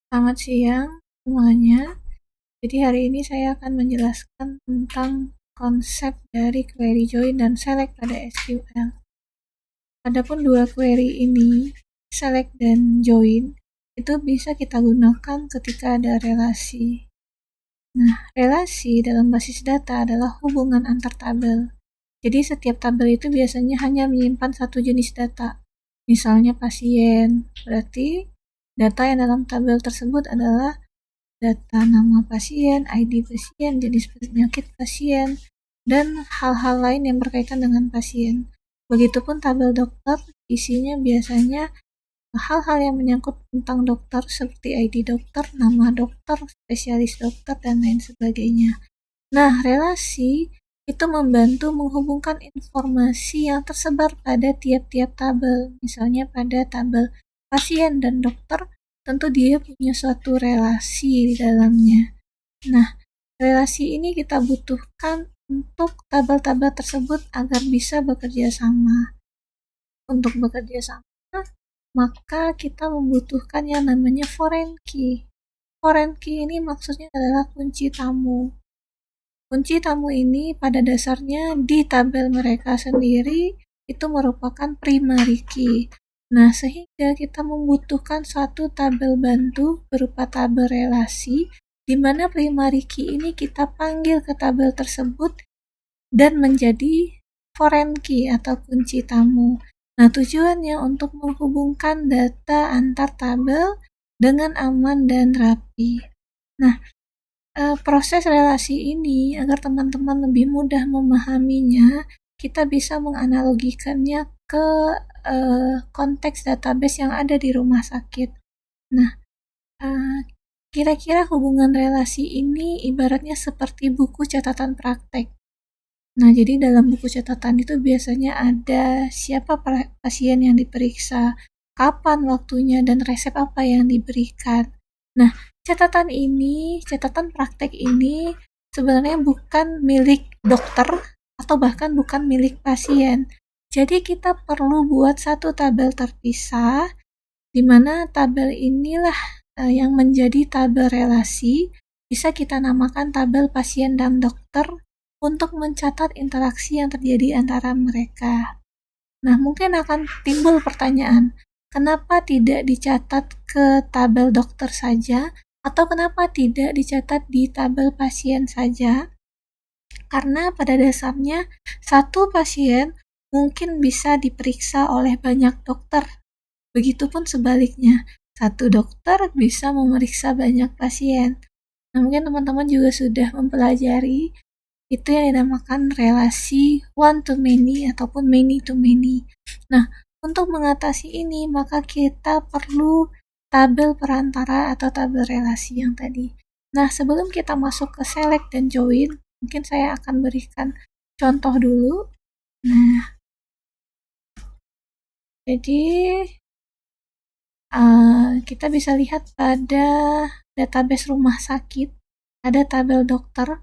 Selamat siang semuanya. Jadi hari ini saya akan menjelaskan tentang konsep dari query join dan select pada SQL. Adapun dua query ini, select dan join, itu bisa kita gunakan ketika ada relasi. Nah, relasi dalam basis data adalah hubungan antar tabel. Jadi setiap tabel itu biasanya hanya menyimpan satu jenis data. Misalnya pasien, berarti data yang dalam tabel tersebut adalah data nama pasien, ID pasien, jenis penyakit pasien, dan hal-hal lain yang berkaitan dengan pasien. Begitupun tabel dokter, isinya biasanya hal-hal yang menyangkut tentang dokter seperti ID dokter, nama dokter, spesialis dokter, dan lain sebagainya. Nah, relasi itu membantu menghubungkan informasi yang tersebar pada tiap-tiap tabel. Misalnya pada tabel pasien dan dokter, tentu dia punya suatu relasi di dalamnya. Nah, relasi ini kita butuhkan untuk tabel-tabel tersebut agar bisa bekerja sama. Untuk bekerja sama, maka kita membutuhkan yang namanya foreign key. Foreign key ini maksudnya adalah kunci tamu. Kunci tamu ini pada dasarnya di tabel mereka sendiri itu merupakan primary key. Nah, sehingga kita membutuhkan satu tabel bantu berupa tabel relasi, di mana primary key ini kita panggil ke tabel tersebut dan menjadi foreign key atau kunci tamu. Nah, tujuannya untuk menghubungkan data antar tabel dengan aman dan rapi. Nah, proses relasi ini agar teman-teman lebih mudah memahaminya, kita bisa menganalogikannya ke konteks database yang ada di rumah sakit. Nah, kira-kira hubungan relasi ini ibaratnya seperti buku catatan praktek. Nah, jadi dalam buku catatan itu biasanya ada siapa pasien yang diperiksa, kapan waktunya, dan resep apa yang diberikan. Nah, catatan praktek ini sebenarnya bukan milik dokter atau bahkan bukan milik pasien. Jadi kita perlu buat satu tabel terpisah, di mana tabel inilah yang menjadi tabel relasi, bisa kita namakan tabel pasien dan dokter untuk mencatat interaksi yang terjadi antara mereka. Nah, mungkin akan timbul pertanyaan, kenapa tidak dicatat ke tabel dokter saja, atau kenapa tidak dicatat di tabel pasien saja? Karena pada dasarnya, satu pasien mungkin bisa diperiksa oleh banyak dokter. Begitupun sebaliknya, satu dokter bisa memeriksa banyak pasien. Nah, mungkin teman-teman juga sudah mempelajari itu yang dinamakan relasi one to many ataupun many to many. Nah, untuk mengatasi ini, maka kita perlu tabel perantara atau tabel relasi yang tadi. Nah, sebelum kita masuk ke select dan join, mungkin saya akan berikan contoh dulu. Nah, jadi kita bisa lihat pada database rumah sakit, ada tabel dokter,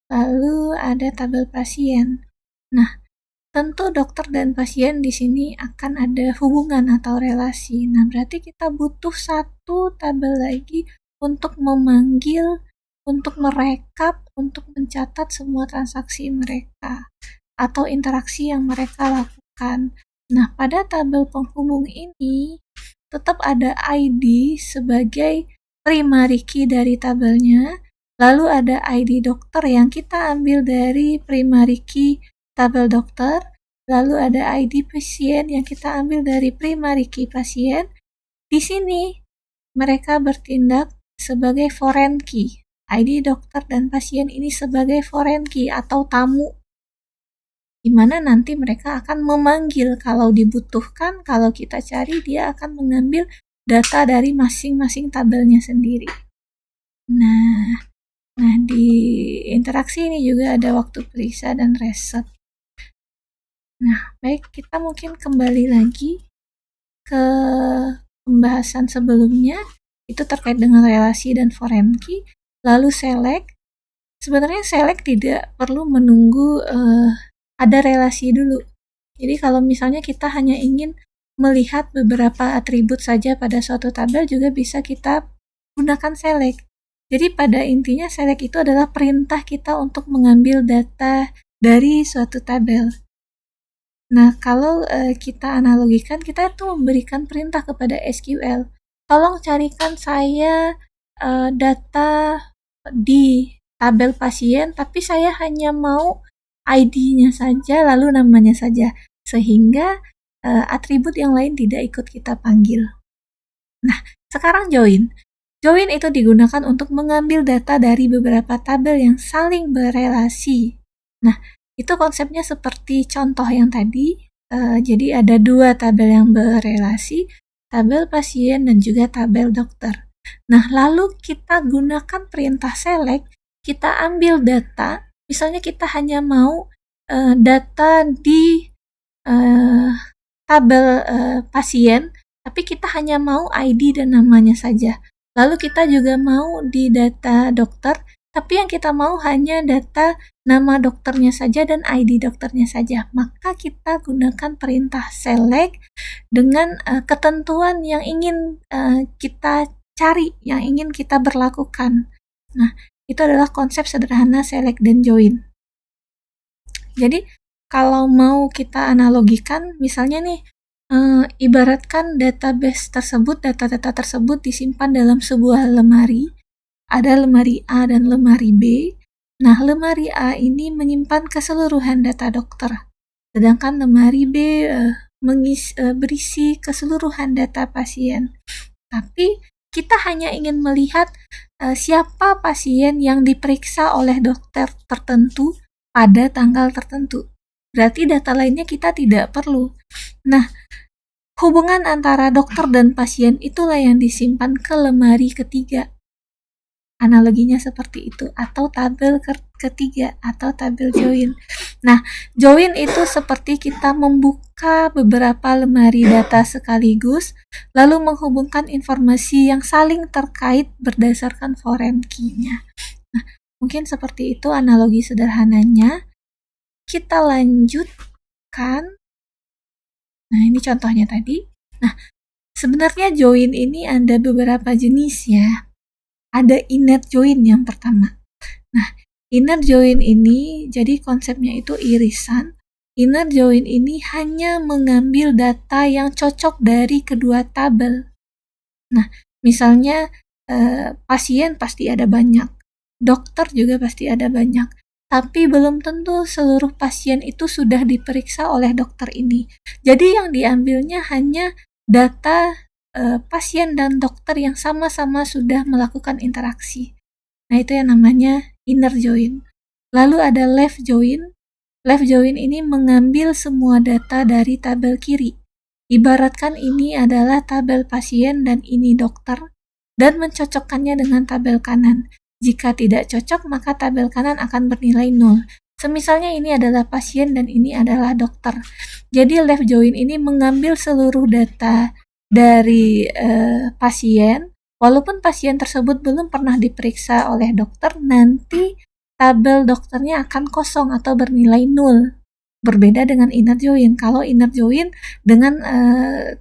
lalu ada tabel pasien. Nah, tentu dokter dan pasien di sini akan ada hubungan atau relasi. Nah, berarti kita butuh satu tabel lagi untuk memanggil, untuk merekap, untuk mencatat semua transaksi mereka atau interaksi yang mereka lakukan. Nah, pada tabel penghubung ini tetap ada ID sebagai primary key dari tabelnya, lalu ada ID dokter yang kita ambil dari primary key tabel dokter, lalu ada ID pasien yang kita ambil dari primary key pasien. Di sini mereka bertindak sebagai foreign key. ID dokter dan pasien ini sebagai foreign key atau tamu, di mana nanti mereka akan memanggil kalau dibutuhkan, kalau kita cari dia akan mengambil data dari masing-masing tabelnya sendiri. Nah, di interaksi ini juga ada waktu periksa dan reset. Nah, baik, kita mungkin kembali lagi ke pembahasan sebelumnya, itu terkait dengan relasi dan foreign key, lalu select. Sebenarnya select tidak perlu menunggu ada relasi dulu. Jadi kalau misalnya kita hanya ingin melihat beberapa atribut saja pada suatu tabel, juga bisa kita gunakan select. Jadi pada intinya select itu adalah perintah kita untuk mengambil data dari suatu tabel. Nah, kalau kita analogikan, kita itu memberikan perintah kepada SQL, tolong carikan saya data di tabel pasien, tapi saya hanya mau ID-nya saja, lalu namanya saja, sehingga atribut yang lain tidak ikut kita panggil. Nah, sekarang join. Join itu digunakan untuk mengambil data dari beberapa tabel yang saling berelasi. Nah, itu konsepnya seperti contoh yang tadi. Jadi ada dua tabel yang berelasi, tabel pasien dan juga tabel dokter. Nah, lalu kita gunakan perintah select, kita ambil data, misalnya kita hanya mau data di tabel pasien, tapi kita hanya mau ID dan namanya saja. Lalu kita juga mau di data dokter, tapi yang kita mau hanya data nama dokternya saja dan ID dokternya saja. Maka kita gunakan perintah select dengan ketentuan yang ingin kita cari, yang ingin kita berlakukan. Nah, itu adalah konsep sederhana select dan join. Jadi, kalau mau kita analogikan, misalnya nih, ibaratkan database tersebut, data-data tersebut disimpan dalam sebuah lemari, ada lemari A dan lemari B. Nah, lemari A ini menyimpan keseluruhan data dokter, sedangkan lemari B berisi keseluruhan data pasien. Tapi kita hanya ingin melihat siapa pasien yang diperiksa oleh dokter tertentu pada tanggal tertentu. Berarti data lainnya kita tidak perlu. Nah, hubungan antara dokter dan pasien itulah yang disimpan ke lemari ketiga. Analoginya seperti itu, atau tabel ketiga, atau tabel join. Nah, join itu seperti kita membuka beberapa lemari data sekaligus, lalu menghubungkan informasi yang saling terkait berdasarkan foreign key-nya. Nah, mungkin seperti itu analogi sederhananya. Kita lanjutkan. Nah, ini contohnya tadi. Nah, sebenarnya join ini ada beberapa jenis ya. Ada inner join yang pertama. Nah, inner join ini jadi konsepnya itu irisan. Inner join ini hanya mengambil data yang cocok dari kedua tabel. Nah, misalnya pasien pasti ada banyak, dokter juga pasti ada banyak, tapi belum tentu seluruh pasien itu sudah diperiksa oleh dokter ini. Jadi yang diambilnya hanya data pasien dan dokter yang sama-sama sudah melakukan interaksi. Nah, itu yang namanya inner join. Lalu ada left join. Left join ini mengambil semua data dari tabel kiri. Ibaratkan ini adalah tabel pasien dan ini dokter, dan mencocokkannya dengan tabel kanan. Jika tidak cocok, maka tabel kanan akan bernilai 0. Semisalnya ini adalah pasien dan ini adalah dokter. Jadi left join ini mengambil seluruh data dari pasien, walaupun pasien tersebut belum pernah diperiksa oleh dokter, nanti tabel dokternya akan kosong atau bernilai 0. Berbeda dengan inner join. Kalau inner join dengan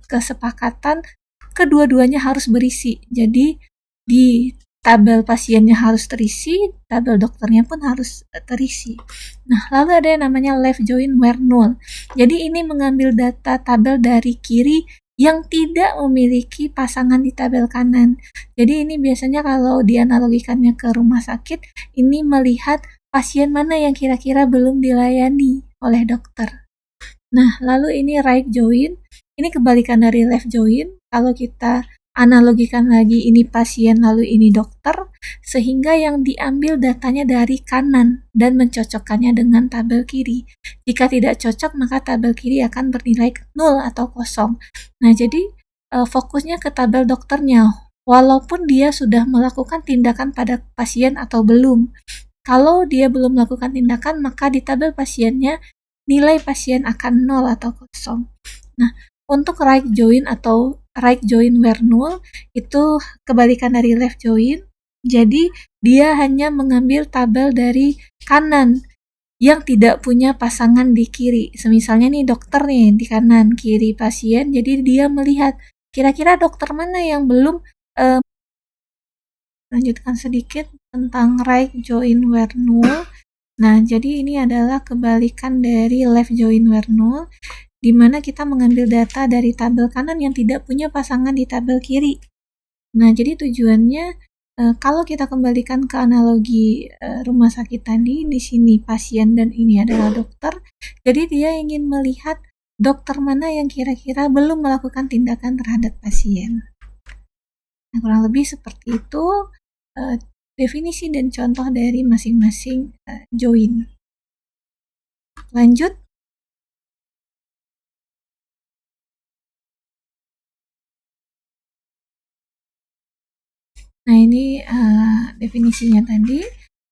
kesepakatan kedua-duanya harus berisi. Jadi di tabel pasiennya harus terisi, tabel dokternya pun harus terisi. Nah, lalu ada yang namanya left join where null. Jadi ini mengambil data tabel dari kiri yang tidak memiliki pasangan di tabel kanan. Jadi ini biasanya kalau dianalogikannya ke rumah sakit, ini melihat pasien mana yang kira-kira belum dilayani oleh dokter. Nah, lalu ini right join. Ini kebalikan dari left join. Kalau kita analogikan lagi, ini pasien lalu ini dokter, sehingga yang diambil datanya dari kanan dan mencocokkannya dengan tabel kiri. Jika tidak cocok, maka tabel kiri akan bernilai 0 atau kosong. Nah, jadi fokusnya ke tabel dokternya, walaupun dia sudah melakukan tindakan pada pasien atau belum. Kalau dia belum melakukan tindakan, maka di tabel pasiennya nilai pasien akan 0 atau kosong. Nah, untuk right join atau right join where null itu kebalikan dari left join. Jadi dia hanya mengambil tabel dari kanan yang tidak punya pasangan di kiri. Semisalnya nih dokter nih di kanan, kiri pasien. Jadi dia melihat kira-kira dokter mana yang belum lanjutkan sedikit tentang right join where null. Nah, jadi ini adalah kebalikan dari left join where null, di mana kita mengambil data dari tabel kanan yang tidak punya pasangan di tabel kiri. Nah, jadi tujuannya kalau kita kembalikan ke analogi rumah sakit tadi, di sini pasien dan ini adalah dokter. Jadi dia ingin melihat dokter mana yang kira-kira belum melakukan tindakan terhadap pasien. Nah, kurang lebih seperti itu definisi dan contoh dari masing-masing join. Lanjut. Nah, ini definisinya tadi.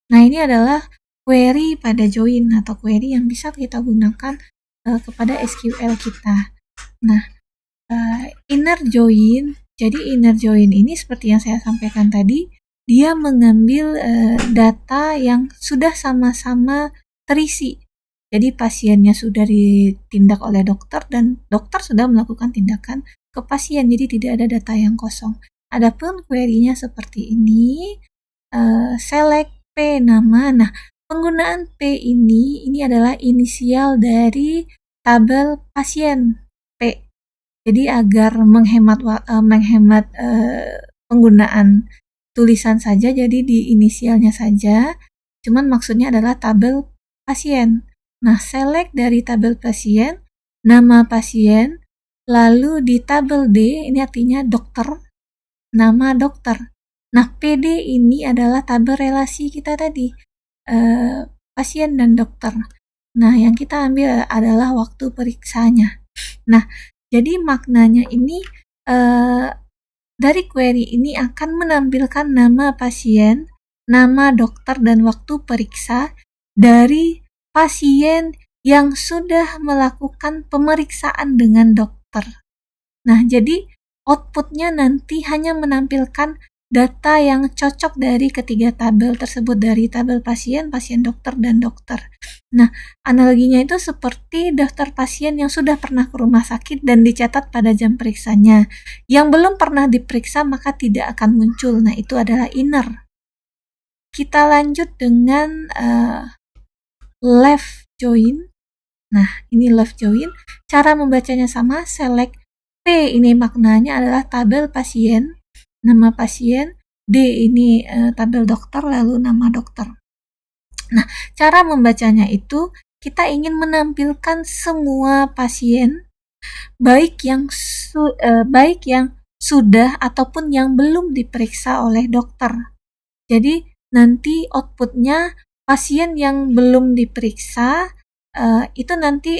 Nah, ini adalah query pada join atau query yang bisa kita gunakan kepada SQL kita. Nah, inner join, jadi inner join ini seperti yang saya sampaikan tadi, dia mengambil data yang sudah sama-sama terisi. Jadi pasiennya sudah ditindak oleh dokter dan dokter sudah melakukan tindakan ke pasien, jadi tidak ada data yang kosong. Adapun query-nya seperti ini, select P nama. Nah, penggunaan P ini adalah inisial dari tabel pasien P. Jadi agar menghemat penggunaan tulisan saja, jadi di inisialnya saja. Cuman maksudnya adalah tabel pasien. Nah, select dari tabel pasien, nama pasien, lalu di tabel D, ini artinya dokter, nama dokter. Nah, PD ini adalah tabel relasi kita tadi, pasien dan dokter. Nah, yang kita ambil adalah waktu periksanya. Nah, jadi maknanya ini dari query ini akan menampilkan nama pasien, nama dokter, dan waktu periksa dari pasien yang sudah melakukan pemeriksaan dengan dokter. Nah, jadi outputnya nanti hanya menampilkan data yang cocok dari ketiga tabel tersebut, dari tabel pasien, pasien dokter, dan dokter. Nah, analoginya itu seperti daftar pasien yang sudah pernah ke rumah sakit dan dicatat pada jam periksanya. Yang belum pernah diperiksa maka tidak akan muncul. Nah, itu adalah inner. Kita lanjut dengan left join. Nah, ini left join. Cara membacanya sama, select P ini maknanya adalah tabel pasien, nama pasien, D ini tabel dokter, lalu nama dokter. Nah, cara membacanya itu kita ingin menampilkan semua pasien, baik yang sudah ataupun yang belum diperiksa oleh dokter. Jadi nanti outputnya pasien yang belum diperiksa itu nanti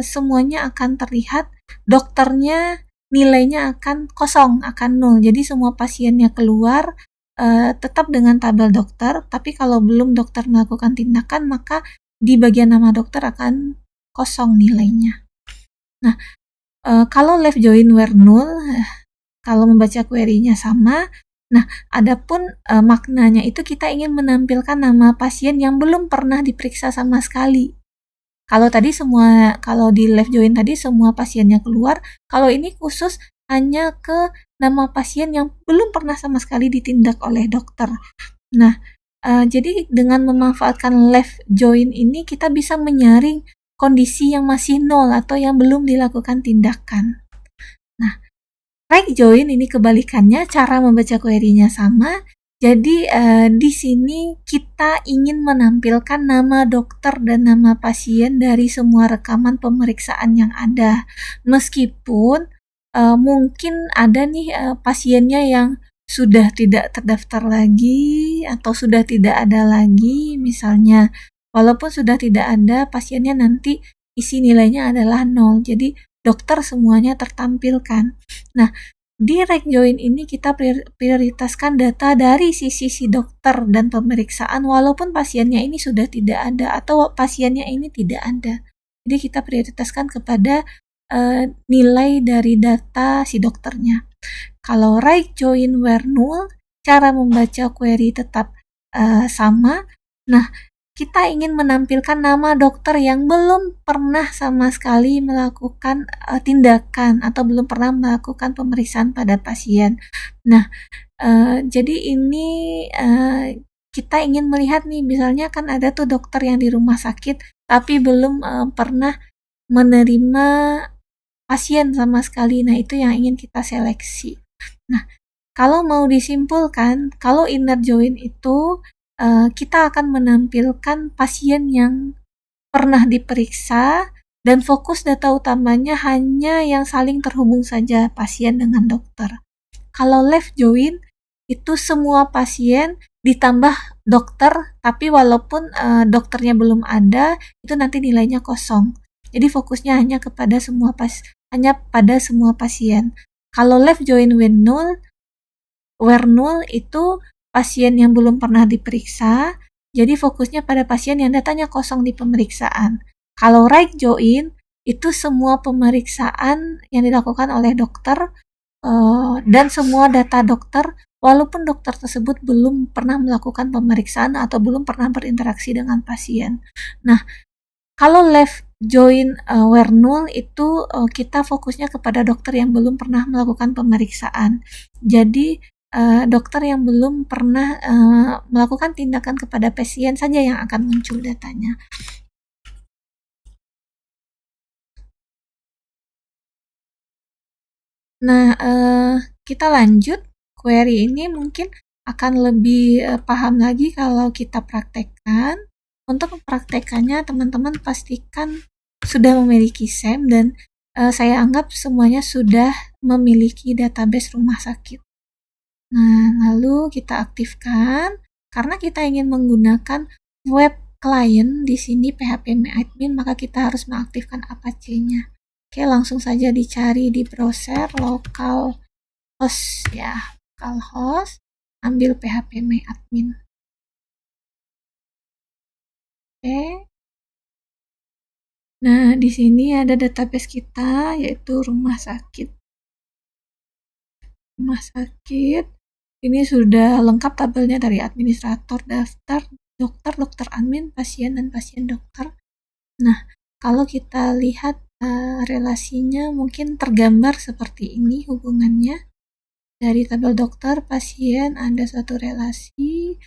semuanya akan terlihat, dokternya nilainya akan kosong, akan 0. Jadi semua pasiennya keluar tetap dengan tabel dokter, tapi kalau belum dokter melakukan tindakan maka di bagian nama dokter akan kosong nilainya. Nah, kalau left join where null, kalau membaca query-nya sama. Nah, adapun maknanya itu kita ingin menampilkan nama pasien yang belum pernah diperiksa sama sekali. Kalau di left join tadi semua pasiennya keluar, kalau ini khusus hanya ke nama pasien yang belum pernah sama sekali ditindak oleh dokter. Nah, jadi dengan memanfaatkan left join ini kita bisa menyaring kondisi yang masih 0 atau yang belum dilakukan tindakan. Nah, right join ini kebalikannya, cara membaca query-nya sama. Jadi di sini kita ingin menampilkan nama dokter dan nama pasien dari semua rekaman pemeriksaan yang ada. Meskipun mungkin ada nih pasiennya yang sudah tidak terdaftar lagi atau sudah tidak ada lagi, misalnya walaupun sudah tidak ada, pasiennya nanti isi nilainya adalah 0. Jadi dokter semuanya tertampilkan. Nah, di right join ini kita prioritaskan data dari sisi si dokter dan pemeriksaan walaupun pasiennya ini sudah tidak ada atau pasiennya ini tidak ada. Jadi kita prioritaskan kepada nilai dari data si dokternya. Kalau right join where null, cara membaca query tetap sama. Nah, kita ingin menampilkan nama dokter yang belum pernah sama sekali melakukan tindakan atau belum pernah melakukan pemeriksaan pada pasien. Nah, jadi ini kita ingin melihat nih, misalnya kan ada tuh dokter yang di rumah sakit tapi belum pernah menerima pasien sama sekali. Nah, itu yang ingin kita seleksi. Nah, kalau mau disimpulkan, kalau inner join itu kita akan menampilkan pasien yang pernah diperiksa dan fokus data utamanya hanya yang saling terhubung saja pasien dengan dokter. Kalau left join itu semua pasien ditambah dokter, tapi walaupun dokternya belum ada, itu nanti nilainya kosong. Jadi fokusnya hanya pada semua pasien. Kalau left join where null itu pasien yang belum pernah diperiksa, jadi fokusnya pada pasien yang datanya kosong di pemeriksaan. Kalau right join, itu semua pemeriksaan yang dilakukan oleh dokter dan semua data dokter, walaupun dokter tersebut belum pernah melakukan pemeriksaan atau belum pernah berinteraksi dengan pasien. Nah, kalau left join where null itu kita fokusnya kepada dokter yang belum pernah melakukan pemeriksaan. Jadi dokter yang belum pernah melakukan tindakan kepada pasien saja yang akan muncul datanya. Nah, kita lanjut. Query ini mungkin akan lebih paham lagi kalau kita praktekkan. Untuk mempraktekannya, teman-teman pastikan sudah memiliki SEM dan saya anggap semuanya sudah memiliki database rumah sakit. Nah, lalu kita aktifkan. Karena kita ingin menggunakan web client di sini php-admin, maka kita harus mengaktifkan Apache-nya. Oke, langsung saja dicari di browser localhost ya, localhost, ambil php-admin. Oke. Nah, di sini ada database kita yaitu rumah sakit. Rumah sakit. Ini sudah lengkap tabelnya dari administrator, daftar, dokter, dokter admin, pasien, dan pasien dokter. Nah, kalau kita lihat relasinya mungkin tergambar seperti ini hubungannya. Dari tabel dokter, pasien ada suatu relasi,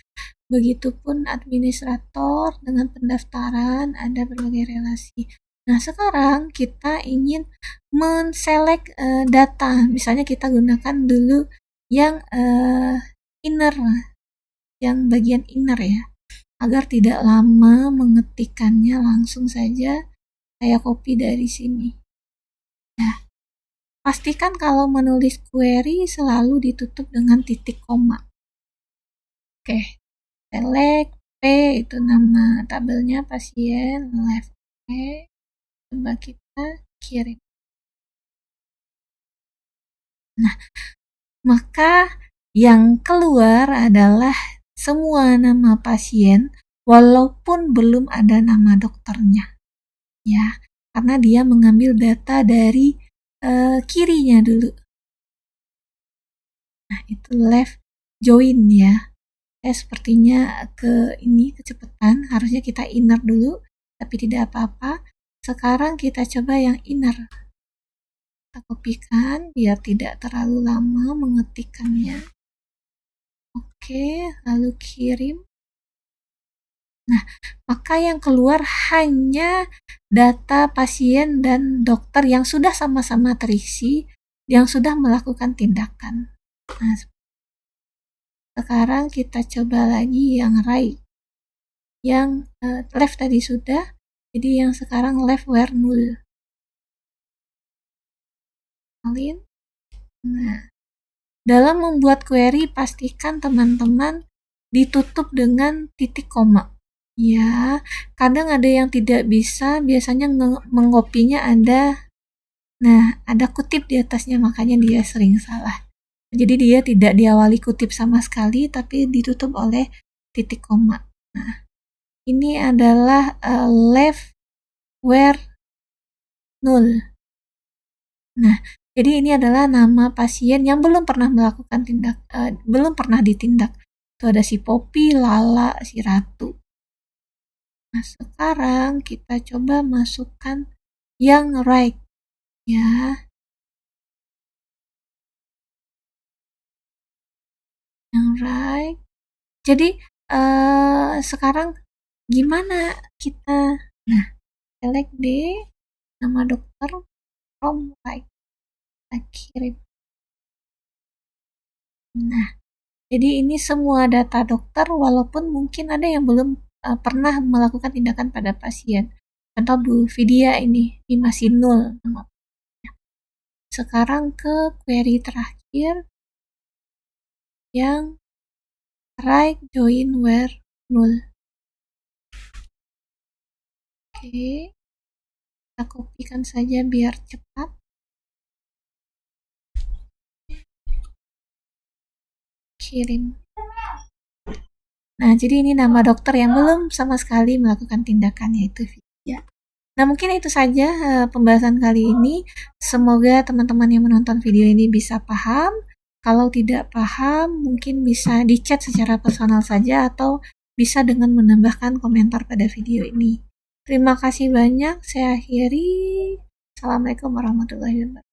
begitupun administrator dengan pendaftaran ada berbagai relasi. Nah, sekarang kita ingin men-select data. Misalnya kita gunakan dulu yang inner, yang bagian inner ya, agar tidak lama mengetikkannya, langsung saja saya copy dari sini. Nah, pastikan kalau menulis query selalu ditutup dengan titik koma. Oke, select P itu nama tabelnya pasien, left P, coba kita kirim. Nah, maka yang keluar adalah semua nama pasien walaupun belum ada nama dokternya. Ya, karena dia mengambil data dari kirinya dulu. Nah, itu left join ya. Sepertinya kecepatan, harusnya kita inner dulu, tapi tidak apa-apa. Sekarang kita coba yang inner. Kita kopikan biar tidak terlalu lama mengetikkannya. Oke, lalu kirim. Nah, maka yang keluar hanya data pasien dan dokter yang sudah sama-sama terisi, yang sudah melakukan tindakan. Nah, sekarang kita coba lagi yang right. Yang left tadi sudah, jadi yang sekarang left where null. Nah, dalam membuat query pastikan teman-teman ditutup dengan titik koma. Ya, kadang ada yang tidak bisa, biasanya mengopinya ada kutip di atasnya, makanya dia sering salah. Jadi dia tidak diawali kutip sama sekali, tapi ditutup oleh titik koma. Nah, ini adalah left where null. Nah, jadi ini adalah nama pasien yang belum pernah melakukan belum pernah ditindak. Itu ada si Poppy, Lala, si Ratu. Nah, sekarang kita coba masukkan yang right ya. Yang right. Jadi sekarang gimana kita? Nah, select nama dokter from right. Kita kirim. Nah, jadi ini semua data dokter walaupun mungkin ada yang belum pernah melakukan tindakan pada pasien. Contoh Bu Vidya ini masih 0. Sekarang ke query terakhir yang right join where 0. Oke, kita kopikan saja biar cepat. Kirim. Nah, jadi ini nama dokter yang belum sama sekali melakukan tindakan, yaitu Vidya. Nah, mungkin itu saja pembahasan kali ini. Semoga teman-teman yang menonton video ini bisa paham. Kalau tidak paham, mungkin bisa di chat secara personal saja atau bisa dengan menambahkan komentar pada video ini. Terima kasih banyak. Saya akhiri. Assalamualaikum warahmatullahi wabarakatuh.